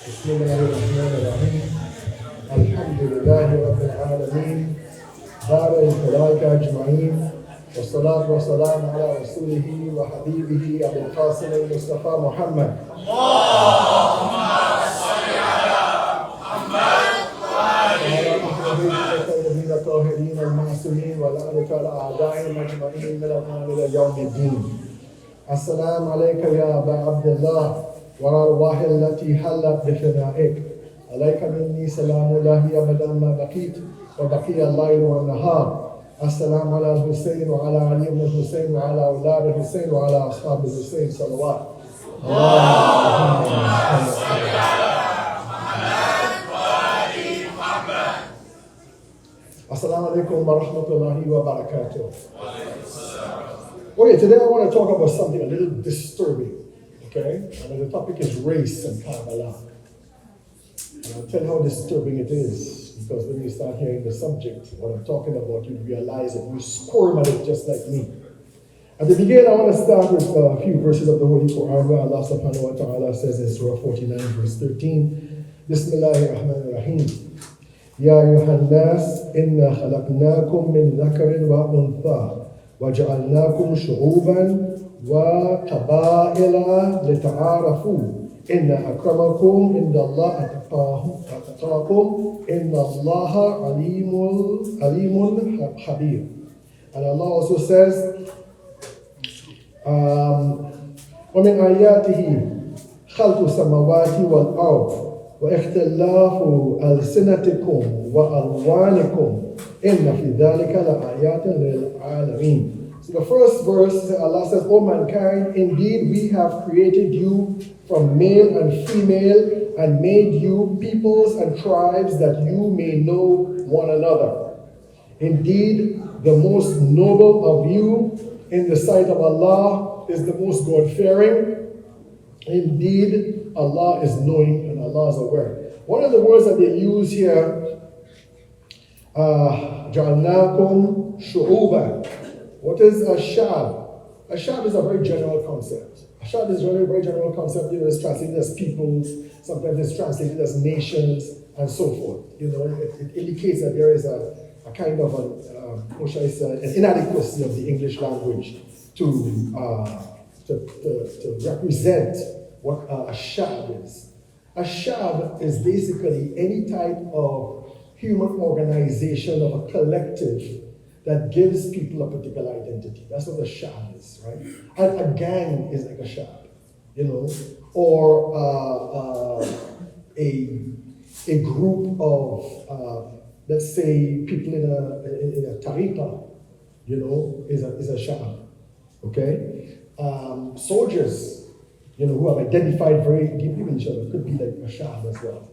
بسم الله الرحمن الرحيم الحمد لله رب العالمين دار الخلائق أجمعين والصلاة والسلام على رسوله وحبيبه أبي القاسم المصطفى محمد. اللهم صل على محمد وعلى آله الطيبين الطاهرين المعصومين ولعنة على أعدائهم أجمعين من الآن إلى يوم الدين. السلام عليك يا أبا عبد الله والأرواح التي حلت بفنائك. عليك مني سلام الله أبدا ما بقيت وبقي الليل والنهار. السلام على الحسين وعلى علي بن الحسين وعلى أولاد الحسين وعلى أصحاب الحسين صلوات. اللهم صل على محمد وآل محمد. Assalamu alaikum wa rahmatullahi wa barakatuh. Okay, today I want to talk about something a little disturbing. Okay? And the topic is race and Karbala. And I'll tell you how disturbing it is. Because when you start hearing the subject, what I'm talking about, you realize it. You squirm at it just like me. At the beginning, I want to start with a few verses of the Holy Quran where Allah subhanahu wa ta'ala says in Surah 49, verse 13, Bismillahir Rahmanir Rahim. Ya ayyuhan nas, inna khalaqnakum min dhakarin wa untha. وَجَعَلْنَاكُمْ شُعُوبًا وَقَبَائِلَ لِتَعَارَفُوا إِنَّ أَكْرَمَكُمْ عِنْدَ اللَّهِ أَتْقَاكُمْ إِنَّ اللَّهَ عَلِيمٌ خَبِيرٌ. And Allah also says, وَمِنْ آيَاتِهِ خَلْقُ السَّمَاوَاتِ وَالْأَرْضِ وَاخْتِلَافُ أَلْسِنَتِكُمْ وَأَلْوَانِكُمْ إِنَّ فِي ذَلِكَ لَآيَاتٍ لِلْعَالَمِينَ. So the first verse, Allah says, O mankind, indeed we have created you from male and female and made you peoples and tribes that you may know one another. Indeed, the most noble of you in the sight of Allah is the most God-fearing. Indeed, Allah is knowing and Allah is aware. One of the words that they use here, جَعَلْنَاكُمْ شُعُوبًا. What is a shab? A shab is a very general concept. A shab is really a very general concept. It's translated as peoples, sometimes it's translated as nations, and so forth. It indicates that there is a kind of an inadequacy of the English language to represent what a shab is. A shab is basically any type of human organization of a collective that gives people a particular identity. That's what a shab is, right? And a gang is like a shab, or a group of, let's say, people in a tariqa, is a shab, okay? Soldiers, who have identified very deeply with each other could be like a shab as well.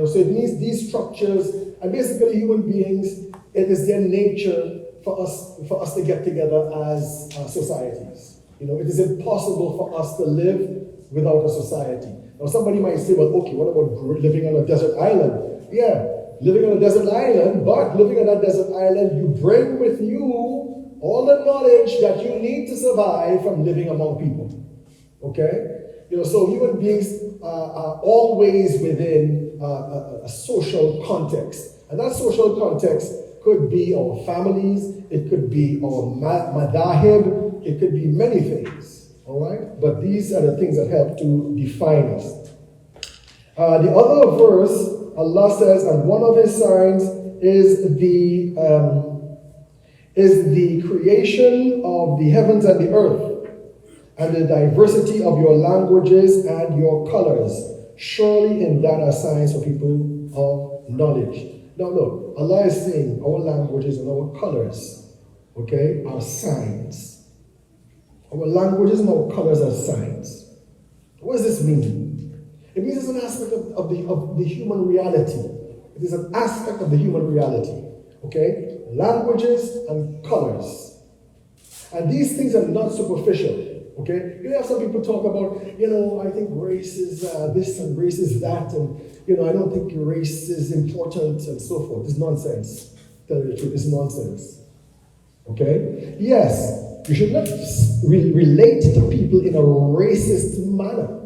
So it means these structures, and basically human beings, it is their nature for us to get together as societies. It is impossible for us to live without a society. Now somebody might say, well, okay, what about living on a desert island? Yeah, living on a desert island, but living on that desert island, you bring with you all the knowledge that you need to survive from living among people. Okay? So human beings are always within a social context. And that social context could be our families, it could be our madahib, it could be many things, all right? But these are the things that help to define us. The other verse, Allah says, and one of His signs is the creation of the heavens and the earth, and the diversity of your languages and your colors. Surely in that are signs for people of knowledge. Now look, Allah is saying our languages and our colors, okay, are signs. Our languages and our colors are signs. What does this mean? It means it's an aspect of the human reality. It is an aspect of the human reality, okay? Languages and colors. And these things are not superficial. Okay, you have some people talk about, I think race is this and race is that, and I don't think race is important and so forth. It's nonsense. Tell you the truth, it's nonsense. Okay? Yes, you should not relate to people in a racist manner,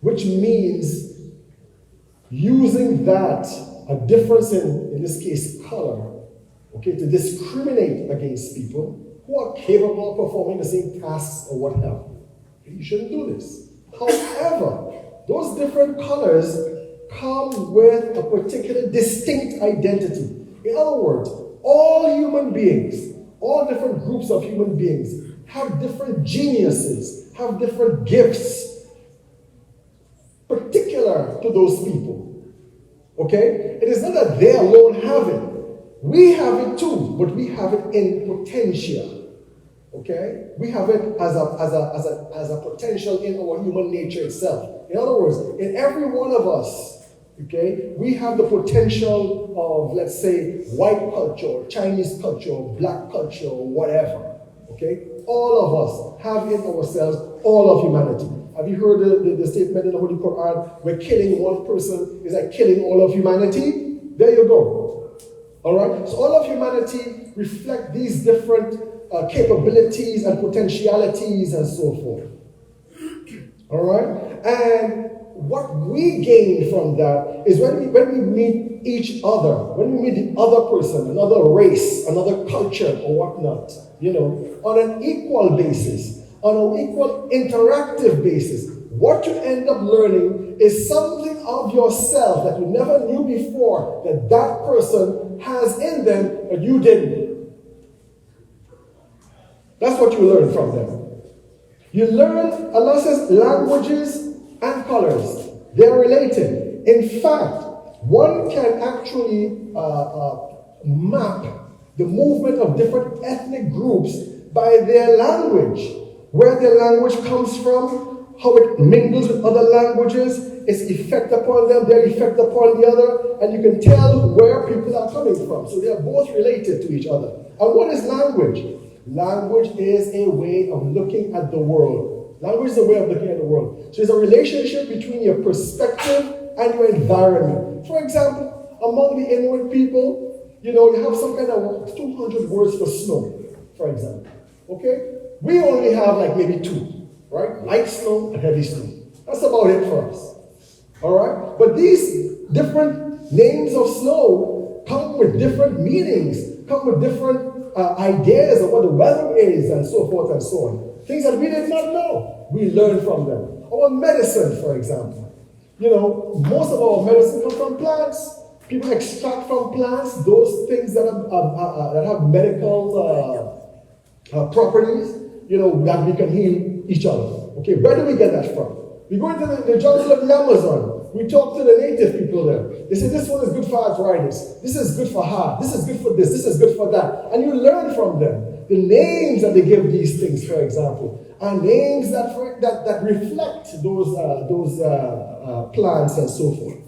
which means using that, a difference in this case, color, okay, to discriminate against people who are capable of performing the same tasks or what have you. You shouldn't do this. However, those different colors come with a particular distinct identity. In other words, all human beings, all different groups of human beings have different geniuses, have different gifts, particular to those people. Okay? It is not that they alone have it. We have it too, but we have it in potential. Okay? We have it as a potential in our human nature itself. In other words, in every one of us, okay, we have the potential of, let's say, white culture, or Chinese culture, or black culture, or whatever. Okay? All of us have in ourselves all of humanity. Have you heard the statement in the Holy Quran where killing one person is like killing all of humanity? There you go. All right? So all of humanity reflect these different capabilities and potentialities and so forth. All right? And what we gain from that is when we meet each other, when we meet the other person, another race, another culture or whatnot, on an equal basis, on an equal interactive basis, what you end up learning is something of yourself that you never knew before that person has in them that you didn't. That's what you learn from them. You learn, Allah says, languages and colors. They're related. In fact, one can actually map the movement of different ethnic groups by their language, where their language comes from, how it mingles with other languages, its effect upon them, their effect upon the other, and you can tell where people are coming from. So they are both related to each other. And what is language? Language is a way of looking at the world. Language is a way of looking at the world. So there's a relationship between your perspective and your environment. For example, among the Inuit people, you have some kind of 200 words for snow, for example. Okay? We only have like maybe 2, right? Light snow and heavy snow. That's about it for us. All right? But these different names of snow come with different meanings, come with different ideas of what the weather is and so forth and so on. Things that we did not know, we learn from them. Our medicine, for example. Most of our medicine comes from plants. People extract from plants those things that have medical properties, that we can heal each other. Okay, where do we get that from? We go into the jungle of the Amazon. We talk to the native people there. They say, this one is good for arthritis. This is good for heart. This is good for this. This is good for that. And you learn from them. The names that they give these things, for example, are names that reflect those plants and so forth.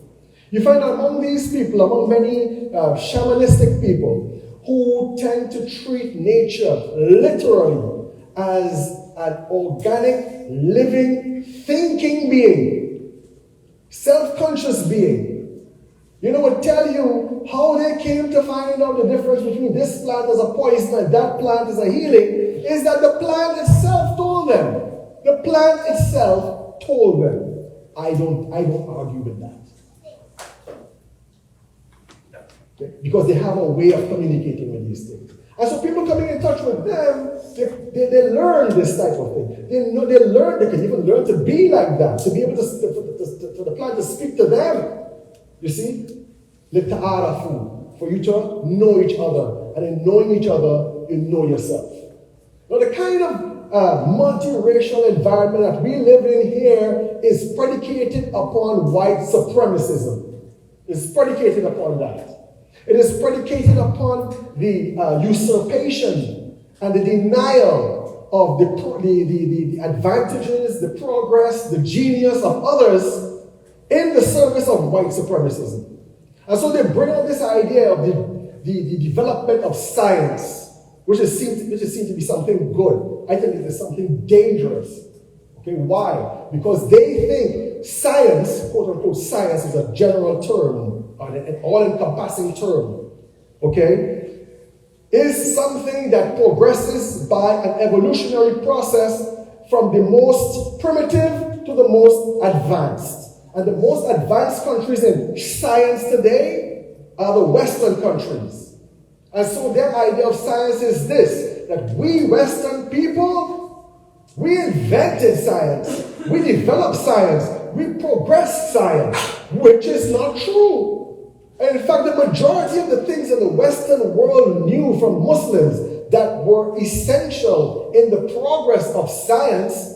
You find among these people, among many shamanistic people, who tend to treat nature literally as an organic, living, thinking being, self-conscious being. Would tell you how they came to find out the difference between this plant as a poison and that plant as a healing, is that the plant itself told them. The plant itself told them. I don't argue with that. Okay? Because they have a way of communicating with these things. And so people coming in touch with them, they learn this type of thing. They can even learn to be like that, to be able for the plant to speak to them. You see? For you to know each other. And in knowing each other, you know yourself. Now the kind of multiracial environment that we live in here is predicated upon white supremacism. It's predicated upon that. It is predicated upon the usurpation and the denial of the advantages, the progress, the genius of others in the service of white supremacism. And so they bring up this idea of the development of science, which is seen to be something good. I think it is something dangerous. Okay, why? Because they think science, quote unquote science, is a general term, an all-encompassing term, okay, is something that progresses by an evolutionary process from the most primitive to the most advanced. And the most advanced countries in science today are the Western countries. And so their idea of science is this, that we Western people, we invented science, we developed science, we progressed science, which is not true. And in fact, the majority of the things that the Western world knew from Muslims that were essential in the progress of science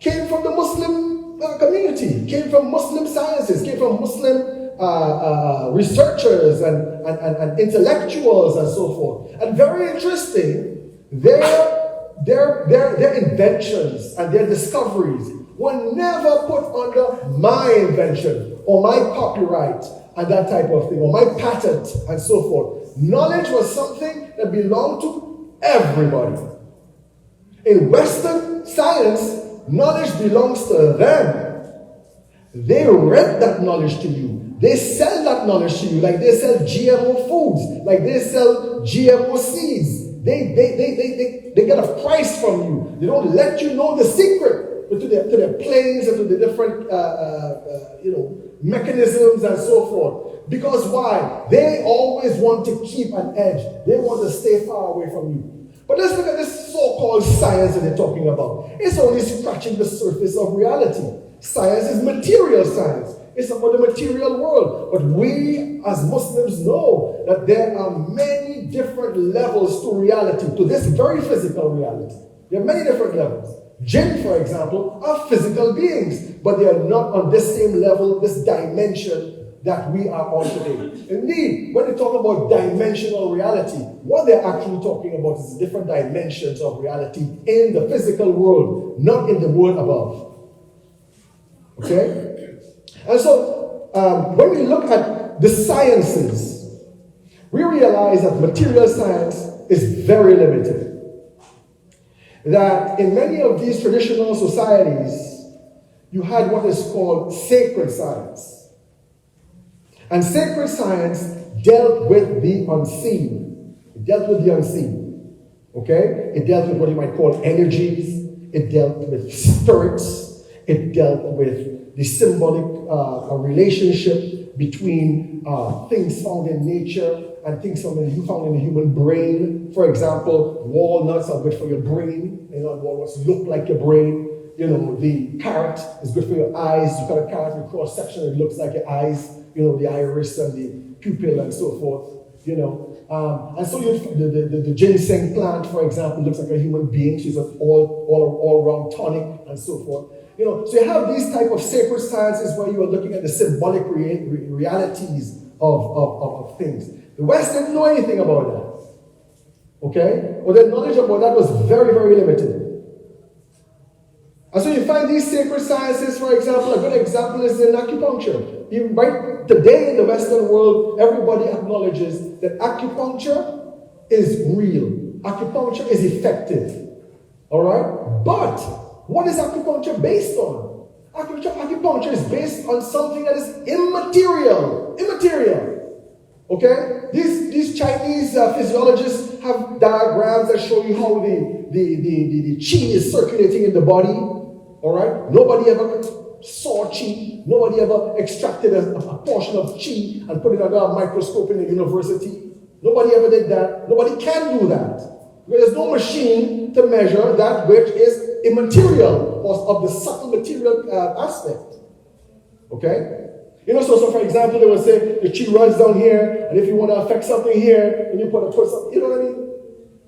came from the Muslim community, came from Muslim sciences, came from Muslim researchers and intellectuals and so forth. And very interesting, their inventions and their discoveries were never put under my invention or my copyright and that type of thing, or my patent and so forth. Knowledge was something that belonged to everybody. In Western science, knowledge belongs to them. They rent that knowledge to you. They sell that knowledge to you, like they sell GMO foods, like they sell GMO seeds. They get a price from you. They don't let you know the secret, but to their planes and to the different mechanisms and so forth. Because why? They always want to keep an edge. They want to stay far away from you. But let's look at this so-called science that they're talking about. It's only scratching the surface of reality. Science is material science. It's about the material world. But we as Muslims know that there are many different levels to reality, to this very physical reality. There are many different levels. Jinn, for example, are physical beings, but they are not on this same level, this dimension that we are on today. Indeed, when they talk about dimensional reality, what they're actually talking about is different dimensions of reality in the physical world, not in the world above. Okay? And so, when we look at the sciences, we realize that material science is very limited. That in many of these traditional societies, you had what is called sacred science. And sacred science dealt with the unseen. It dealt with the unseen. Okay? It dealt with what you might call energies. It dealt with spirits. It dealt with the symbolic relationship between things found in nature and things found in the human brain. For example, walnuts are good for your brain. Walnuts look like your brain. The carrot is good for your eyes. You cut a carrot in cross section, it looks like your eyes. The iris and the pupil and so forth. And so the ginseng plant, for example, looks like a human being. She's an all-round tonic and so forth. So you have these type of sacred sciences where you are looking at the symbolic realities of things. The West didn't know anything about that. Okay? Or their knowledge about that was very, very limited. And so you find these sacred sciences, for example, a good example is in acupuncture. Even right today in the Western world, everybody acknowledges that acupuncture is real. Acupuncture is effective. All right? But what is acupuncture based on? Acupuncture is based on something that is immaterial. Okay? These Chinese physiologists have diagrams that show you how the qi is circulating in the body. All right? Nobody ever saw qi. Nobody ever extracted a portion of qi and put it under a microscope in a university. Nobody ever did that. Nobody can do that. There's no machine to measure that which is immaterial or of the subtle material aspect. Okay? So for example, they would say the qi runs down here, and if you want to affect something here, and you put something, you know what I mean?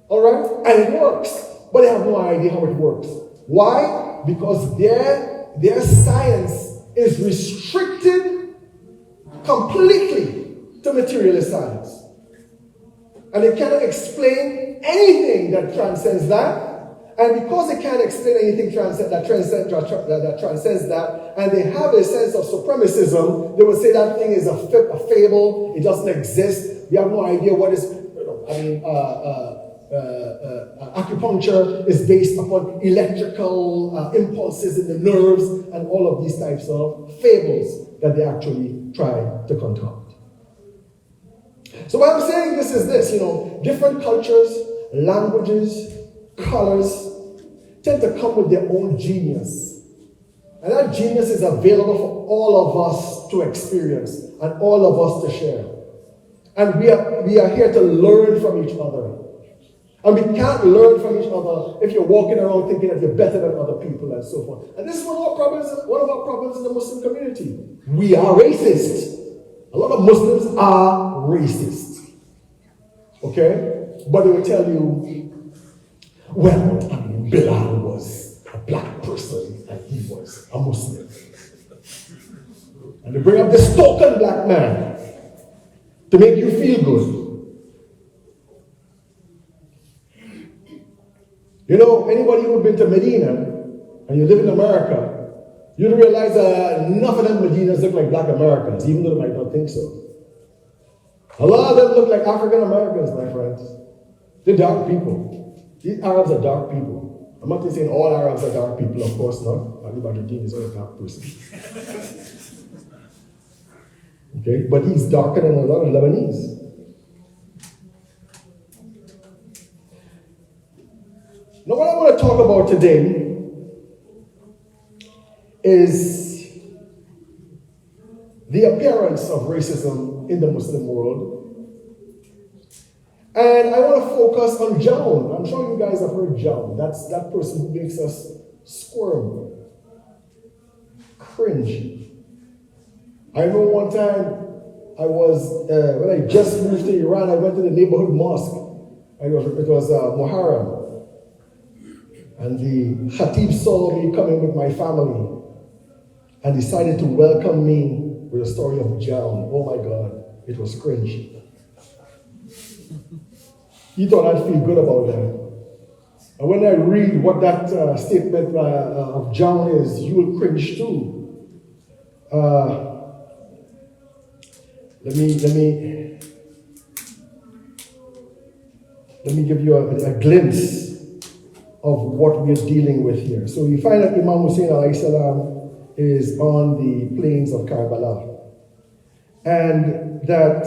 All right? And it works. But they have no idea how it works. Why? Because their science is restricted completely to materialist science. And they cannot explain anything that transcends that. And because they can't explain anything that transcends that, and they have a sense of supremacism, they will say that thing is a fable, it doesn't exist, we have no idea what is, acupuncture is based upon electrical impulses in the nerves and all of these types of fables that they actually try to concoct. So what I'm saying this is this, different cultures, languages, colors tend to come with their own genius And that genius is available for all of us to experience and all of us to share. And we are here to learn from each other. And we can't learn from each other if you're walking around thinking that you're better than other people and so forth. And this is one of our problems in the Muslim community. We are racist. A lot of Muslims are racist. Okay? But they will tell you, well, Bilal was a black person and he was a Muslim. And they bring up this token black man to make you feel good. You know, anybody who's been to Medina and you live in America, you'll realize that enough of them Medinas look like black Americans, even though they might not think so. A lot of them look like African Americans, my friends. They're dark people. These Arabs are dark people. I'm not saying all Arabs are dark people, of course not. Ali Badruddin is not a dark person. Okay, but he's darker than a lot of Lebanese. Now, what I want to talk about today is the appearance of racism in the Muslim world. And I want to focus on John. I'm sure you guys have heard John. That's that person who makes us squirm, cringe. I remember one time when I just moved to Iran, I went to the neighborhood mosque. It was Muharram. And the Khatib saw me coming with my family and decided to welcome me with a story of John. Oh my God, it was cringe. He thought I'd feel good about that. And when I read what that statement of John is, you will cringe too. Let me give you a glimpse of what we're dealing with here. So you find that Imam Hussein alayhi salam is on the plains of Karbala. And that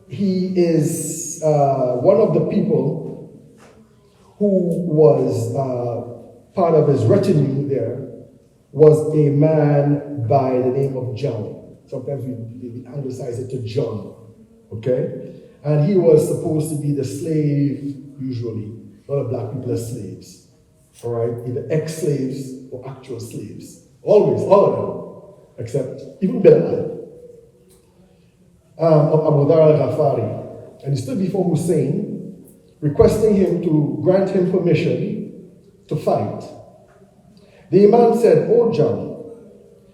he is one of the people who was part of his retinue there was a man by the name of John. Sometimes we anglicize it to John, okay? And he was supposed to be the slave, usually. A lot of black people are slaves, all right? Either ex-slaves or actual slaves. Always, all of them, except even Bilal, of Abu Dhar al-Ghafari. And he stood before Hussein, requesting him to grant him permission to fight. The Imam said, "Oh John,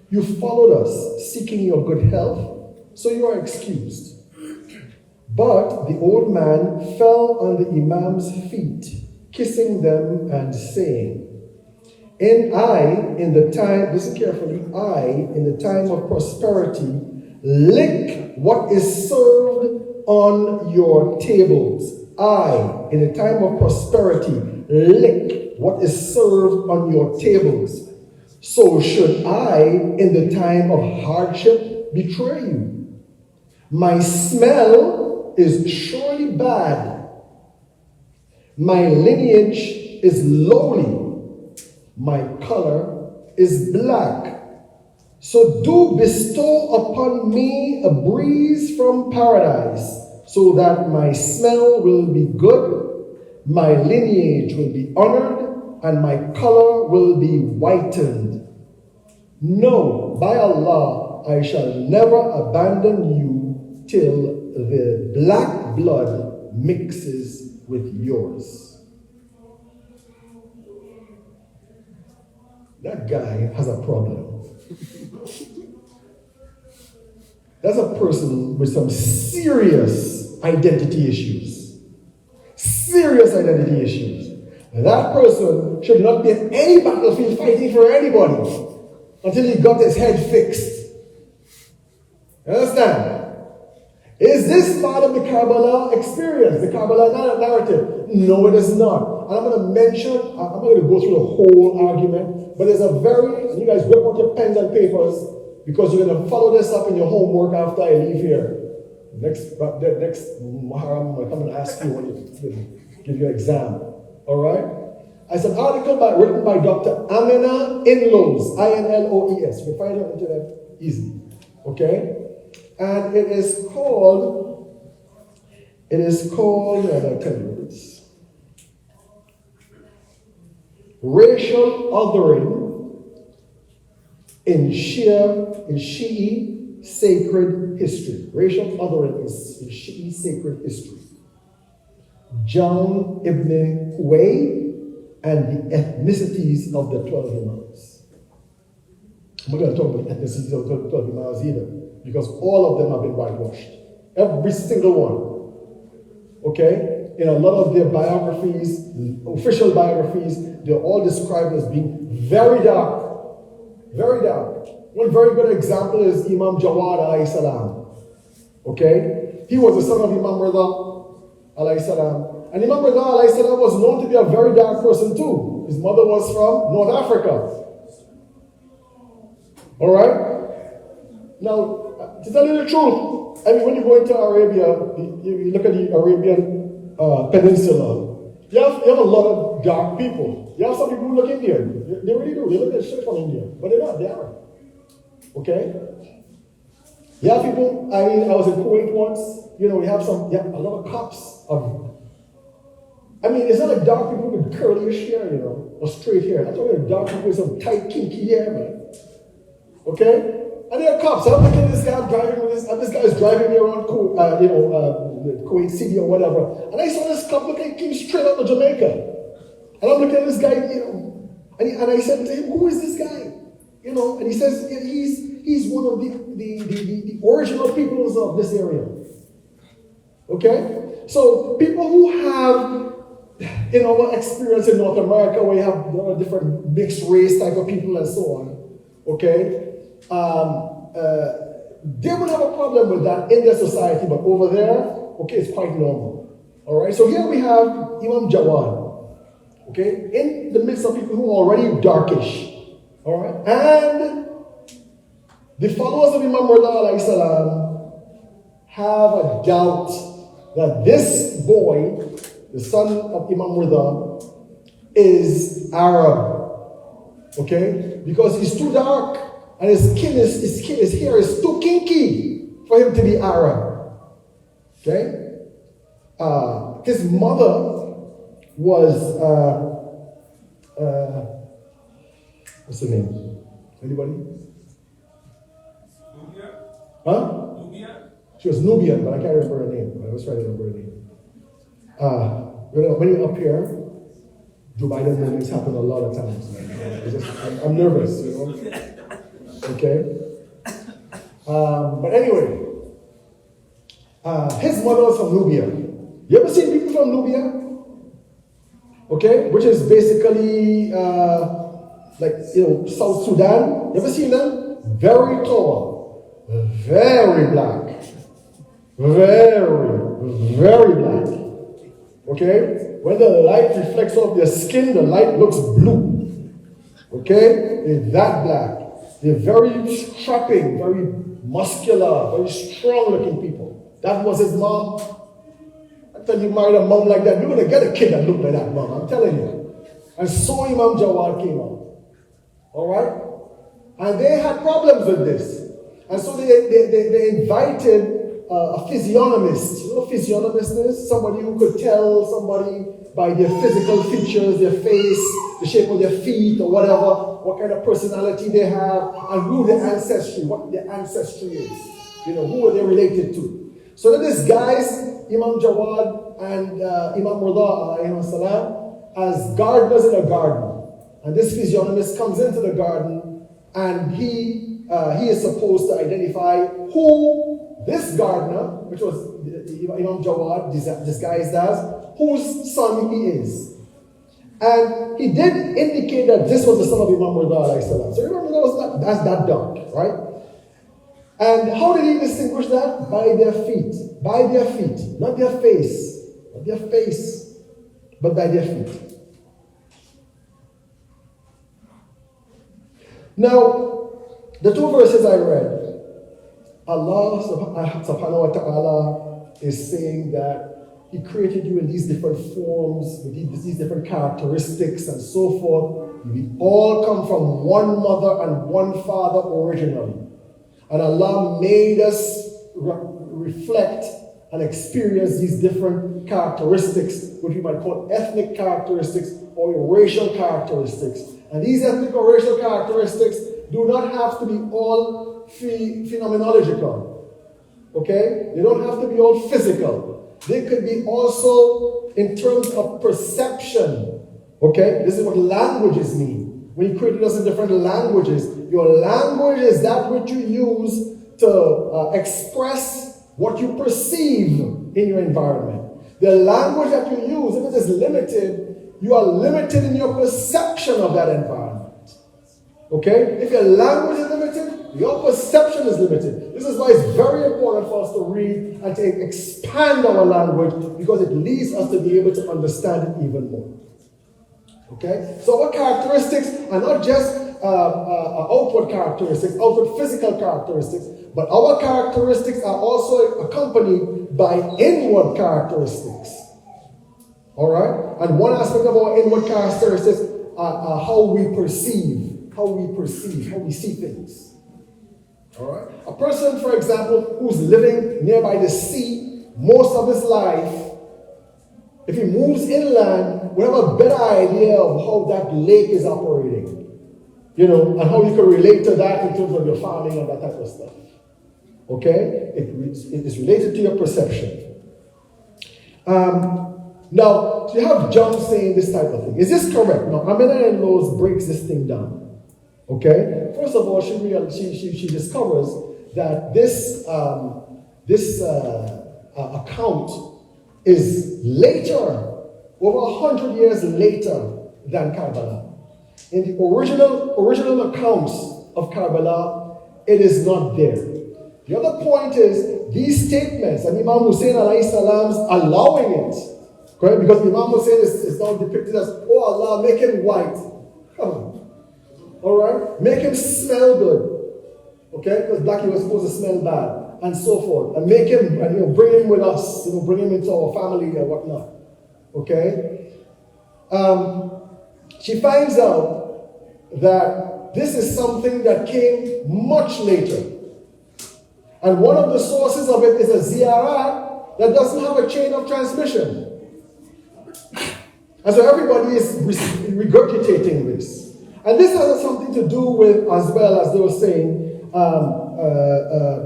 you followed us seeking your good health, so you are excused." But the old man fell on the Imam's feet, kissing them and saying, listen carefully, in the time of prosperity, lick what is served on your tables. In the time of prosperity, lick what is served on your tables. So should I, in the time of hardship, betray you? My smell is surely bad. My lineage is lowly. My color is black. So do bestow upon me a breeze from paradise, so that my smell will be good, my lineage will be honored, and my color will be whitened. No, by Allah, I shall never abandon you till the black blood mixes with yours. That guy has a problem. That's a person with some serious identity issues. Serious identity issues. And that person should not be in any battlefield fighting for anybody until he got his head fixed. You understand? Is this part of the Karbala experience, the Karbala narrative? No, it is not. And I'm going to go through the whole argument, but there's and you guys whip out your pens and papers, because you're going to follow this up in your homework after I leave here. Next Muharram, I'm going to come and ask you when you give your exam. All right? It's an article written by Dr. Amina Inloes, Inloes. You can find it on the internet easy. Okay? And it is called, I'll tell you this. Racial Othering in Shi'i Sacred History. Racial Othering in Shi'i Sacred History. John Ibn Kwesi and the ethnicities of the 12 Imams. I'm not going to talk about the ethnicities of the 12 Imams either, because all of them have been whitewashed. Every single one. Okay? In a lot of their biographies, official biographies, they're all described as being very dark. Very dark. One very good example is Imam Jawad alayhi salam. Okay? He was the son of Imam Rida alayhi salam. And Imam Rida alayhi salam was known to be a very dark person too. His mother was from North Africa. Alright? Now, to tell you the truth, I mean, when you go into Arabia, you look at the Arabian Peninsula, you have a lot of dark people. You have some people who look Indian. They really do. They look at shit from India. But they're not. They are. Okay? You have people, I mean, I was in Kuwait once. You know, you have a lot of cops. I mean, it's not like dark people with curly hair, you know, or straight hair. I'm talking about dark people with some tight, kinky hair, man. Okay? And they're cops. I'm looking at this guy driving with this, and this guy is driving me around Kuwait City or whatever. And I saw this cop looking, came straight out of Jamaica. And I'm looking at this guy, you know, and I said to him, who is this guy? You know, and he says he's one of the original peoples of this area. Okay? So people who have, in our experience in North America, where you have a lot of different mixed race type of people and so on, okay, they would have a problem with that in their society, but over there, okay, it's quite normal. All right, so here we have Imam Jawad, okay, in the midst of people who are already darkish, all right, and the followers of Imam Rida alayhi salam have a doubt that this boy, the son of Imam Rida, is Arab, okay, because he's too dark. And his hair is too kinky for him to be Arab. Okay? His mother was, what's her name? Anybody? Nubia? Huh? Nubia? She was Nubian, but I can't remember her name. I was trying to remember her name. When you're up here, Joe Biden moments happen a lot of times. I'm nervous, you know? Okay? But anyway, his mother was from Nubia. You ever seen people from Nubia? Okay? Which is basically South Sudan. You ever seen them? Very tall, very black, very black. Okay? When the light reflects off their skin, the light looks blue. Okay? They're that black. They're very strapping, very muscular, very strong looking people. That was his mom. I tell you, married a mom like that, you're going to get a kid that looked like that mom, I'm telling you. And so Imam Jawad came out. Alright? And they had problems with this. And so they invited a physiognomist. You know what a physiognomist is? Somebody who could tell somebody by their physical features, their face, the shape of their feet or whatever, what kind of personality they have, and what their ancestry is. You know, who are they related to? So then these guys, Imam Jawad and Imam Rida alayhi salam, as gardeners in a garden. And this physiognomist comes into the garden, and he is supposed to identify who this gardener, which was Imam Jawad disguised as, whose son he is. And he did indicate that this was the son of Imam Rida alayhi salam. So Imam Rida that's that dark, right? And how did he distinguish that? By their feet. By their feet. Not their face. Not their face. But by their feet. Now, the two verses I read, Allah subhanahu wa ta'ala is saying that He created you in these different forms, with these different characteristics and so forth. We all come from one mother and one father originally. And Allah made us reflect and experience these different characteristics, which we might call ethnic characteristics or racial characteristics. And these ethnic or racial characteristics do not have to be all phenomenological. Okay? They don't have to be all physical. They could be also in terms of perception. Okay? This is what languages mean. When you created us in different languages, your language is that which you use to express what you perceive in your environment. The language that you use, if it is limited, you are limited in your perception of that environment. Okay? If your language is limited, your perception is limited. This is why it's very important for us to read and to expand our language, because it leads us to be able to understand it even more. Okay? So our characteristics are not just outward characteristics, outward physical characteristics, but our characteristics are also accompanied by inward characteristics. All right? And one aspect of our inward characteristics are how we perceive, how we see things. All right? A person, for example, who's living nearby the sea most of his life, if he moves inland, will have a better idea of how that lake is operating. You know, and how you can relate to that in terms of your farming and that type of stuff. Okay? It is related to your perception. Now, you have John saying this type of thing. Is this correct? Now, Amina and Laws breaks this thing down. Okay? First of all, she discovers that this account is later, over 100 years later than Karbala. In the original accounts of Karbala, it is not there. The other point is, these statements, and Imam Hussein alayhi salam's allowing it, correct? Because Imam Hussein is now depicted as, oh Allah, make him white. Come on. Alright? Make him smell good. Okay? Because black, he was supposed to smell bad, and so forth. And make him, and bring him with us, bring him into our family and whatnot. Okay? She finds out that this is something that came much later. And one of the sources of it is a ziyarat that doesn't have a chain of transmission. And so everybody is regurgitating this. And this has something to do with, as well as they were saying,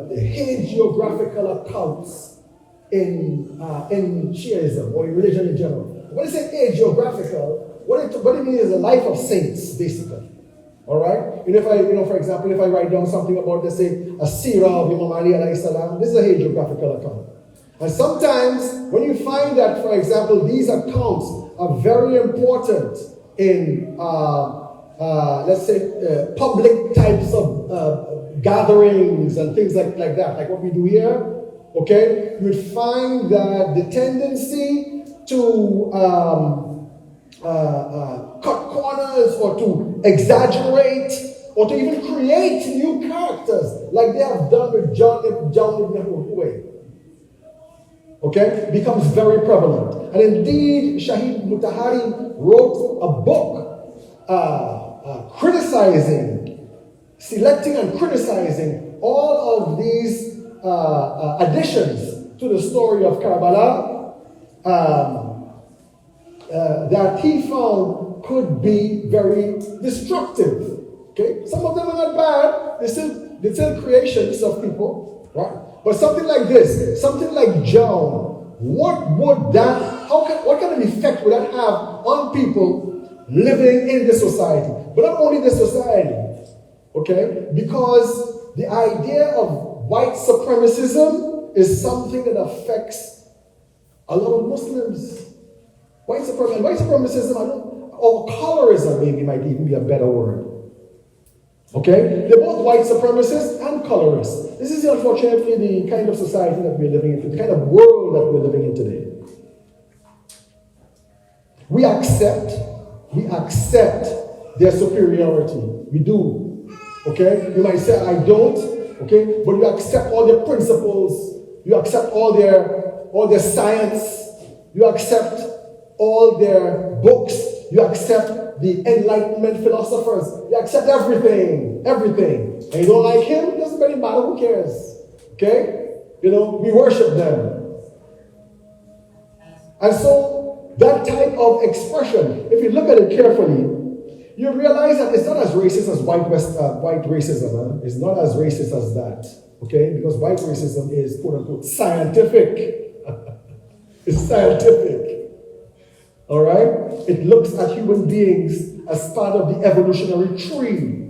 hagiographical accounts in Shiaism or in religion in general. When I say hagiographical, what it means is a life of saints, basically. All right? For example, if I write down something about, let's say, a seerah of Imam Ali alayhi salam, this is a hagiographical account. And sometimes, when you find that, for example, these accounts are very important in, let's say, public types of gatherings and things like that, like what we do here, okay? You would find that the tendency to cut corners or to exaggerate or to even create new characters like they have done with John ibn Huway, okay, becomes very prevalent. And indeed, Shahid Mutahari wrote a book selecting and criticizing all of these additions to the story of Karbala that he found could be very destructive. Okay? Some of them are not bad. They're still creations of people, right? But something like this, something like John, what kind of effect would that have on people living in this society? But not only this society, okay? Because the idea of white supremacism is something that affects a lot of Muslims. White supremacism, or colorism maybe might even be a better word. Okay? They're both white supremacists and colorists. This is unfortunately the kind of society that we're living in, the kind of world that we're living in today. We accept their superiority. We do. Okay? You might say, I don't. Okay? But you accept all their principles. You accept all their science. You accept all their books. You accept the Enlightenment philosophers. You accept everything. Everything. And you don't like him? It doesn't really matter. Who cares? Okay? You know, we worship them. And so, that type of expression, if you look at it carefully, you realize that it's not as racist as white racism. Huh? It's not as racist as that. Okay? Because white racism is, quote unquote, scientific. It's scientific. All right? It looks at human beings as part of the evolutionary tree.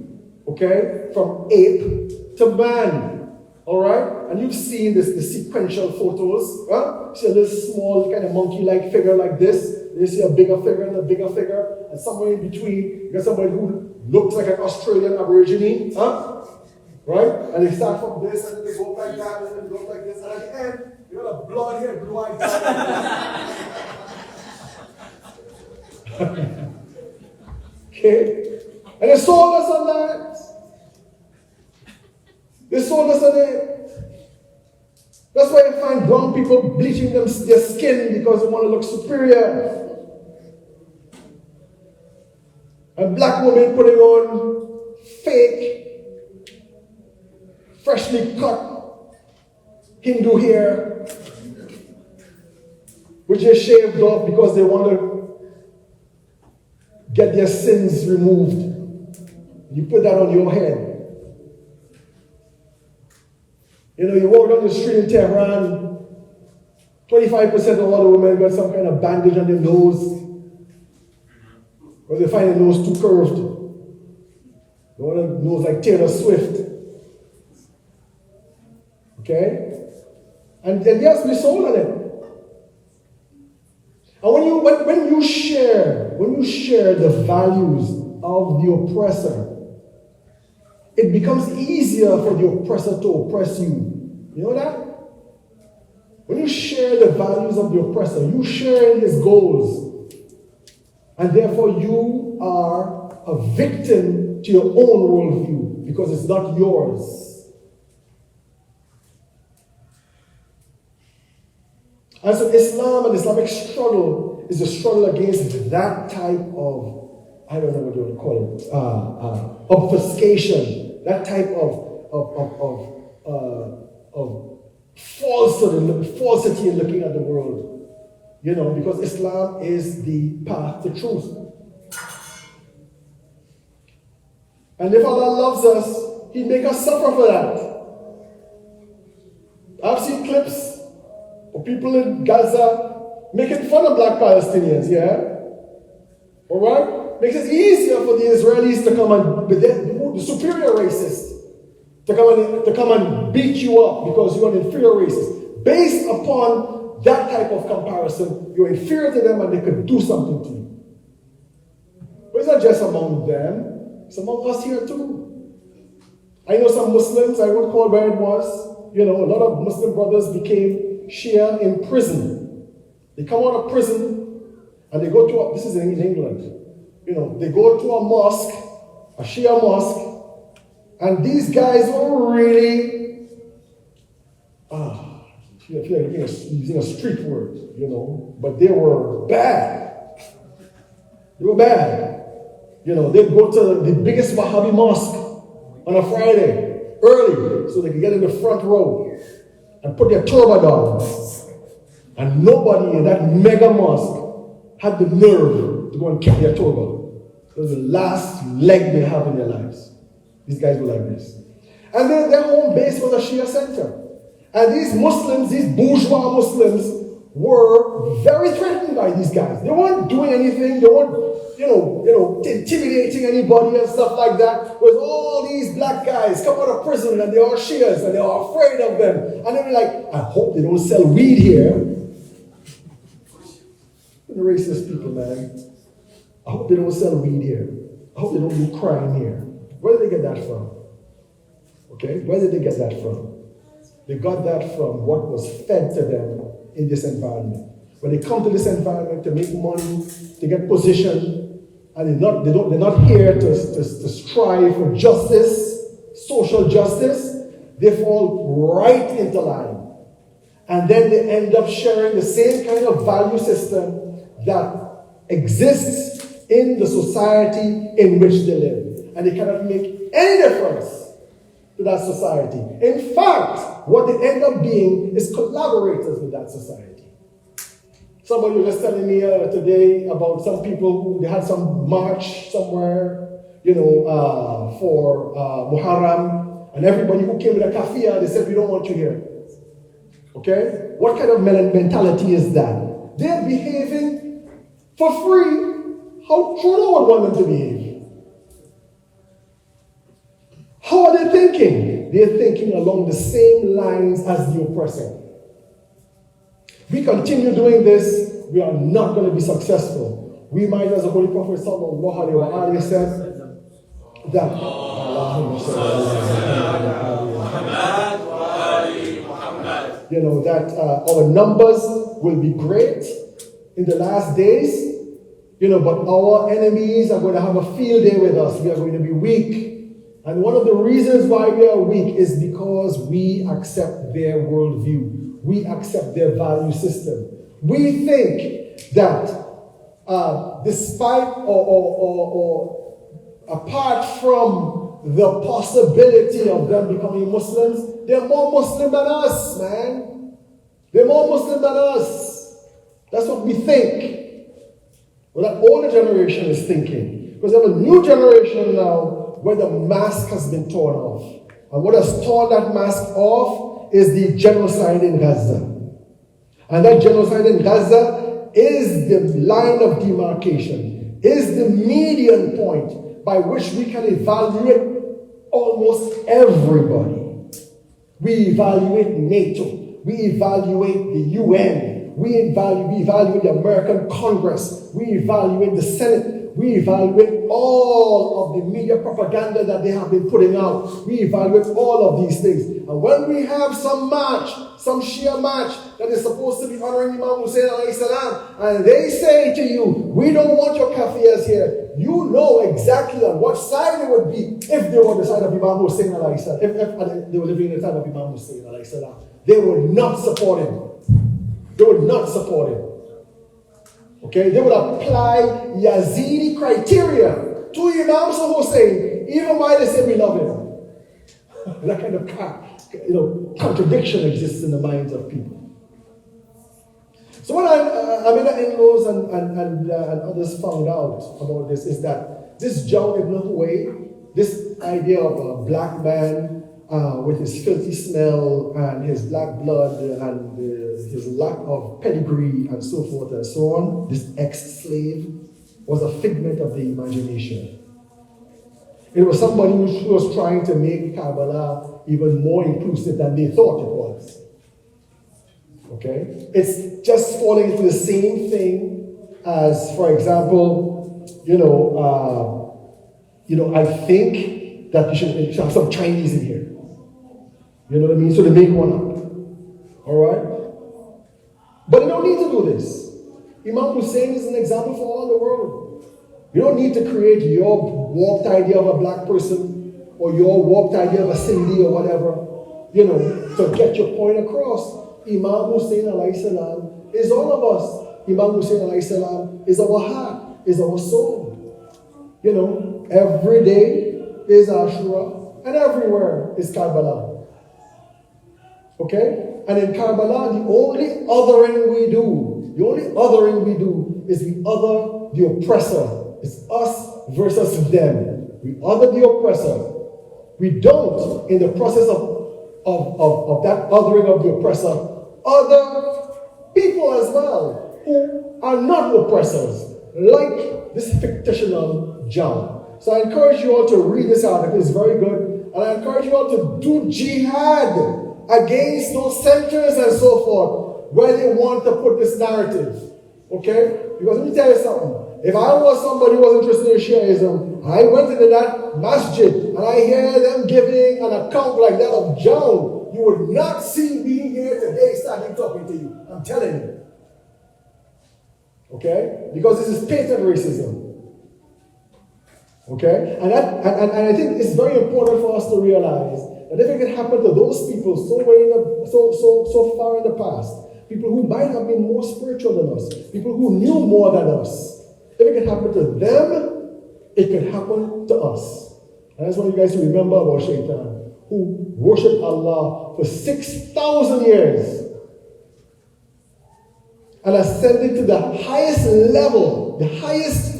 Okay? From ape to man. All right? And you've seen the sequential photos. Huh? See a little small kind of monkey-like figure like this. You see a bigger figure and a bigger figure. And somewhere in between, you got somebody who looks like an Australian Aborigine. Huh? Right? And they start from this, and then they go like that, and then they go like this. And at the end, you got a blonde hair, blue eyed guy. Okay? And they sold us on that. They sold us on it. That's why you find brown people bleaching their skin because they want to look superior. And black women putting on fake, freshly cut Hindu hair, which is shaved off because they want to get their sins removed. You put that on your head. You know, you walk down the street in Tehran, 25% of all the women got some kind of bandage on their nose. Or they find their nose too curved. They want a nose like Taylor Swift. Okay? And yes, we sold on it. And when you share the values of the oppressor, it becomes easier for the oppressor to oppress you. You know that? When you share the values of the oppressor, you share in his goals. And therefore you are a victim to your own worldview because it's not yours. And so Islam and Islamic struggle is a struggle against that type of, I don't know what you want to call it, obfuscation, that type of falsity in looking at the world. You know, because Islam is the path to truth. And if Allah loves us, He'd make us suffer for that. I've seen clips of people in Gaza making fun of black Palestinians, yeah? Alright? Makes it easier for the Israelis to come and, the superior racist, to come and beat you up because you're an inferior racist. Based upon that type of comparison, you're inferior to them and they could do something to you. But it's not just among them, it's among us here too. I know some Muslims, I won't call where it was, you know, a lot of Muslim brothers became Shia in prison. They come out of prison and they go to, this is in England, you know, they go to a mosque, a Shia mosque, and these guys were really, I feel like using a street word, you know, but they were bad. They were bad. You know, they'd go to the biggest Wahhabi mosque on a Friday, early, so they could get in the front row and put their turban on. And nobody in that mega mosque had the nerve to go and kick their turban. It was the last leg they have in their lives. These guys were like this. And then their home base was a Shia center. And these Muslims, these bourgeois Muslims, were very threatened by these guys. They weren't doing anything. They weren't, intimidating anybody and stuff like that. With all these black guys come out of prison and they are Shias and they are afraid of them. And they were like, I hope they don't sell weed here. The racist people, man. I hope they don't sell weed here. I hope they don't do crime here. Where did they get that from? Okay, where did they get that from? They got that from what was fed to them in this environment. When they come to this environment to make money, to get position, and they're not here to strive for justice, social justice, they fall right into line. And then they end up sharing the same kind of value system that exists in the society in which they live. And they cannot make any difference to that society. In fact, what they end up being is collaborators with that society. Somebody was just telling me today about some people who they had some march somewhere, for Muharram, and everybody who came with a kafia, they said, we don't want you here. Okay? What kind of mentality is that? They're behaving for free. How true I would want them to behave? How are they thinking? They're thinking along the same lines as the oppressor. We continue doing this, we are not going to be successful. We might, as the Holy Prophet sallallahu alaihi wasallam said, that that our numbers will be great in the last days, but our enemies are going to have a field day with us. We are going to be weak. And one of the reasons why we are weak is because we accept their worldview. We accept their value system. We think that despite or apart from the possibility of them becoming Muslims, they're more Muslim than us, man. They're more Muslim than us. That's what we think. Well, that older generation is thinking. Because we have a new generation now where the mask has been torn off. And what has torn that mask off is the genocide in Gaza. And that genocide in Gaza is the line of demarcation, is the median point by which we can evaluate almost everybody. We evaluate NATO. We evaluate the UN. We evaluate the American Congress. We evaluate the Senate. We evaluate all of the media propaganda that they have been putting out. We evaluate all of these things. And when we have some march, some Shia march that is supposed to be honoring Imam Hussein alayhi salam, and they say to you, we don't want your kafirs here, you know exactly on what side they would be if they were on the side of Imam Hussein alayhi salam. If they were living in the time of Imam Hussein alayhi salam, they would not support him. They would not support him. Okay, they would apply Yazidi criteria to Imam Hussein, even while they say we love him. That kind of contradiction exists in the minds of people. So what Amina in-laws and others found out about this is that this John ibn Huway, this idea of a black man with his filthy smell and his black blood and his lack of pedigree and so forth and so on, this ex-slave was a figment of the imagination. It was somebody who was trying to make Karbala even more inclusive than they thought it was. Okay? It's just falling into the same thing as, for example, I think that you should have some Chinese in here. You know what I mean? So they make one up. All right? But you don't need to do this. Imam Hussein is an example for all the world. You don't need to create your warped idea of a black person or your warped idea of a Sindhi or whatever, to get your point across. Imam Hussein alayhi salam is all of us. Imam Hussein alayhi salam is our heart, is our soul. Every day is Ashura and everywhere is Karbala. Okay? And in Karbala, the only othering we do is we other the oppressor. It's us versus them. We other the oppressor. We don't, in the process of that othering of the oppressor, other people as well who are not oppressors, like this fictional John. So I encourage you all to read this article. It's very good. And I encourage you all to do jihad against those centers and so forth where they want to put this narrative. Okay? Because let me tell you something. If I was somebody who was interested in Shiaism, I went into that masjid and I hear them giving an account like that of John, you would not see me here today standing talking to you. I'm telling you. Okay? Because this is patent racism. Okay? And I think it's very important for us to realize And if it can happen to those people so far in the past, people who might have been more spiritual than us, people who knew more than us, if it can happen to them, it can happen to us. And I just want you guys to remember about Shaitan, who worshipped Allah for 6,000 years and ascended to the highest level, the highest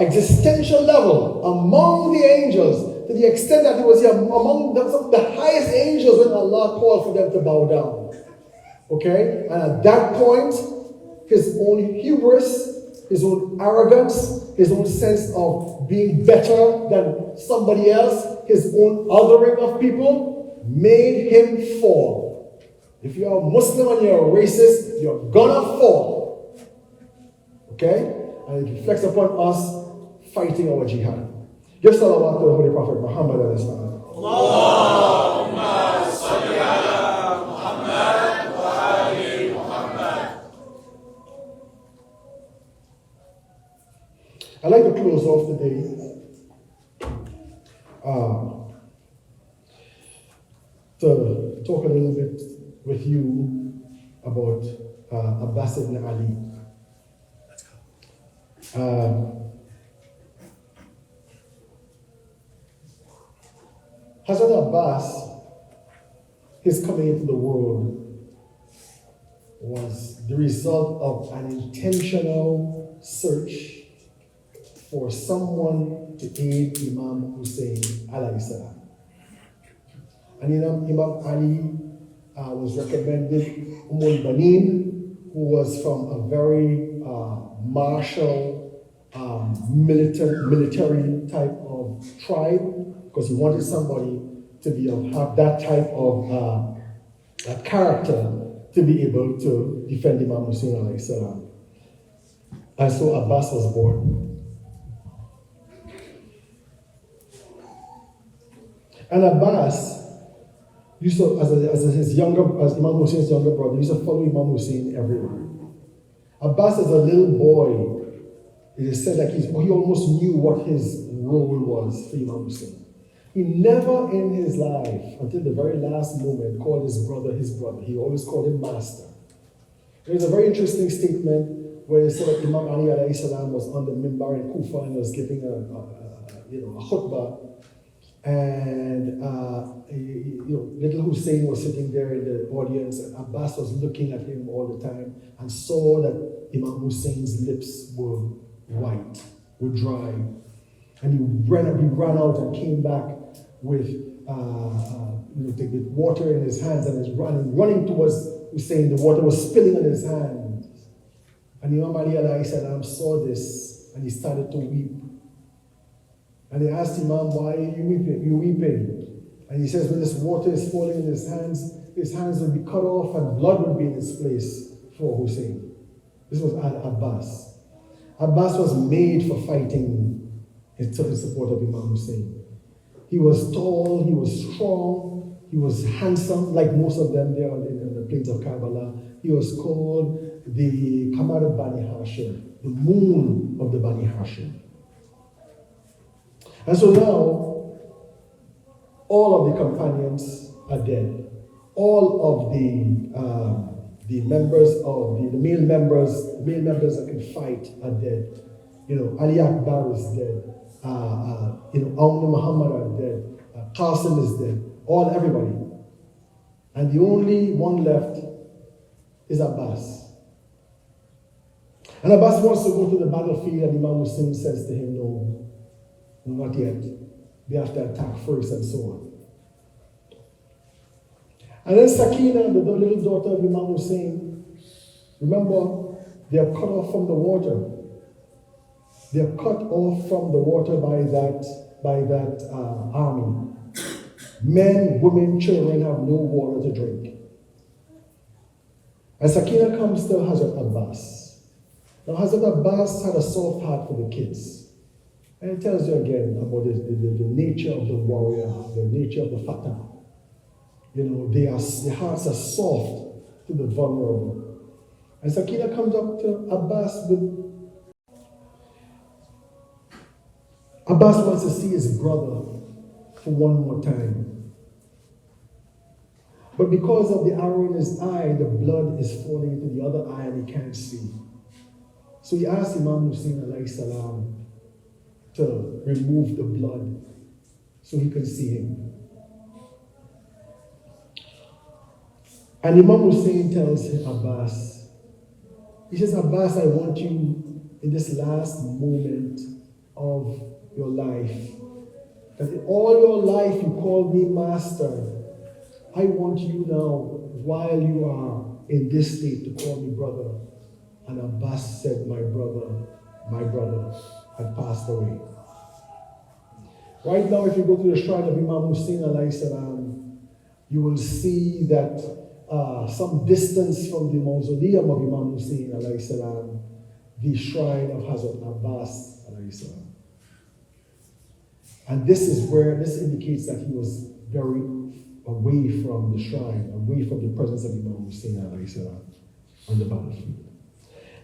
existential level among the angels, to the extent that he was among the highest angels when Allah called for them to bow down. Okay? And at that point, his own hubris, his own arrogance, his own sense of being better than somebody else, his own othering of people, made him fall. If you're a Muslim and you're a racist, you're gonna fall. Okay? And it reflects upon us fighting our jihad. Give salawat to the Holy Prophet Muhammad and his family. Allahumma salli ala Muhammad wa ali Muhammad. I'd like to close off today to talk a little bit with you about Abbas ibn Ali. Hazrat Abbas, his coming into the world was the result of an intentional search for someone to aid Imam Hussein alayhi salam. And Imam Ali was recommended Banin, who was from a very martial, military type of tribe, because he wanted somebody to have that type of character to be able to defend Imam Hussein alayhi salam. And so Abbas was born. And Abbas used to, as Imam Hussein's younger brother, used to follow Imam Hussein everywhere. Abbas, as a little boy, it is said that he almost knew what his role was for Imam Hussein. He never in his life, until the very last moment, called his brother his brother. He always called him master. There's a very interesting statement where it said that Imam Ali alayhi salam was on the minbar in Kufa and was giving a khutbah. And little Hussein was sitting there in the audience, and Abbas was looking at him all the time and saw that Imam Hussein's lips were white, were dry. And he ran out and came back with water in his hands and was running towards Hussein. The water was spilling on his hands. And Imam Ali alayhi salam saw this and he started to weep. And they asked Imam, why are you weeping? You weeping? And he says, when this water is falling in his hands will be cut off and blood would be in its place for Hussein. This was Abbas. Abbas was made for fighting in support of Imam Hussein. He was tall, he was strong, he was handsome, like most of them there in the plains of Karbala. He was called the Qamar of Bani Hashim, the moon of the Bani Hashim. And so now, all of the companions are dead. All of the members of the male members that can fight are dead. Ali Akbar is dead. Awna Muhammad are dead. Qasim is dead. Everybody. And the only one left is Abbas. And Abbas wants to go to the battlefield, and Imam Hussein says to him, no, not yet. They have to attack first, and so on. And then Sakina, the little daughter of Imam Hussein, remember, they are cut off from the water. They are cut off from the water by that army. Men, women, children have no water to drink. And Sakina comes to Hazrat Abbas. Now, Hazrat Abbas had a soft heart for the kids. And it tells you again about the nature of the warrior, the nature of the fatah. Their hearts are soft to the vulnerable. And Sakina comes up to Abbas Abbas wants to see his brother for one more time. But because of the arrow in his eye, the blood is falling into the other eye and he can't see. So he asked Imam Hussein alayhi salam to remove the blood so he could see him. And Imam Hussein tells Abbas, he says, Abbas, I want you in this last moment of your life, that in all your life you called me master. I want you now, while you are in this state, to call me brother. And Abbas said, my brother had passed away. Right now, if you go to the shrine of Imam Hussein alayhi salam, you will see that some distance from the mausoleum of Imam Hussein alayhi salam, the shrine of Hazrat Abbas alayhi salam. And this indicates that he was very away from the shrine, away from the presence of Imam Hussein alayhi salam on the battlefield.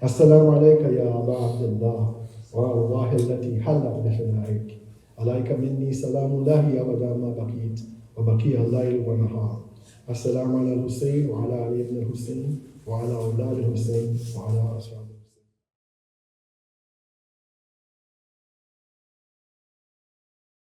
Assalamu alayka ya Aba Abdullah wa arwahi allati halat bifinaik. Alayka minni salamu lahi abada ma baqit wa baqiya al-layl wa nahar. Assalamu ala al-Hussein wa ala Ali ibn al-Hussein wa ala awlad al-Hussein wa ala ashab